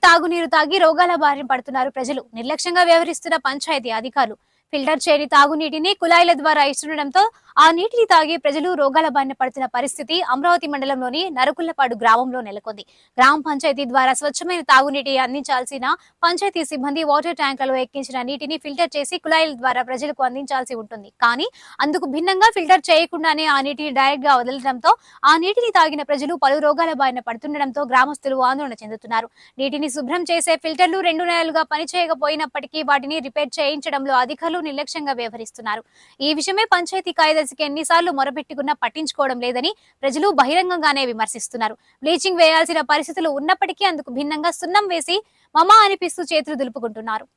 తాగునీరు తాగి రోగాల బారిన పడుతున్నారు ప్రజలు. నిర్లక్ష్యంగా వ్యవహరిస్తున్న పంచాయతీ అధికారులు ఫిల్టర్ చేయని తాగునీటిని కుళాయిల ద్వారా ఇస్తుండటంతో ఆ నీటిని తాగి ప్రజలు రోగాల బారిన పడుతున్న పరిస్థితి అమరావతి మండలంలోని నరకుల్లపాడు గ్రామంలో నెలకొంది. గ్రామ పంచాయతీ ద్వారా స్వచ్ఛమైన తాగునీటి అందించాల్సిన పంచాయతీ సిబ్బంది వాటర్ ట్యాంకులలో ఎక్కించిన నీటిని ఫిల్టర్ చేసి కుళాయిల ద్వారా ప్రజలకు అందించాల్సి ఉంటుంది. కానీ అందుకు భిన్నంగా ఫిల్టర్ చేయకుండానే ఆ నీటిని డైరెక్ట్ గా వదలడంతో ఆ నీటిని తాగిన ప్రజలు పలు రోగాల బారిన పడుతుండటంతో గ్రామస్తులు ఆందోళన చెందుతున్నారు. నీటిని శుభ్రం చేసే ఫిల్టర్లు 2 నెలలుగా పనిచేయకపోయినప్పటికీ వాటిని రిపేర్ చేయించడంలో అధికారులు నిర్లక్ష్యంగా వ్యవహరిస్తున్నారు. ఈ విషయమే పంచాయతీ కార్యదర్శికి ఎన్నిసార్లు మొరపెట్టుకున్నా పట్టించుకోవడం లేదని ప్రజలు బహిరంగంగానే విమర్శిస్తున్నారు. బ్లీచింగ్ వేయాల్సిన పరిస్థితులు ఉన్నప్పటికీ అందుకు భిన్నంగా సున్నం వేసి మమా అనిపిస్తూ చేతులు దులుపుకుంటున్నారు.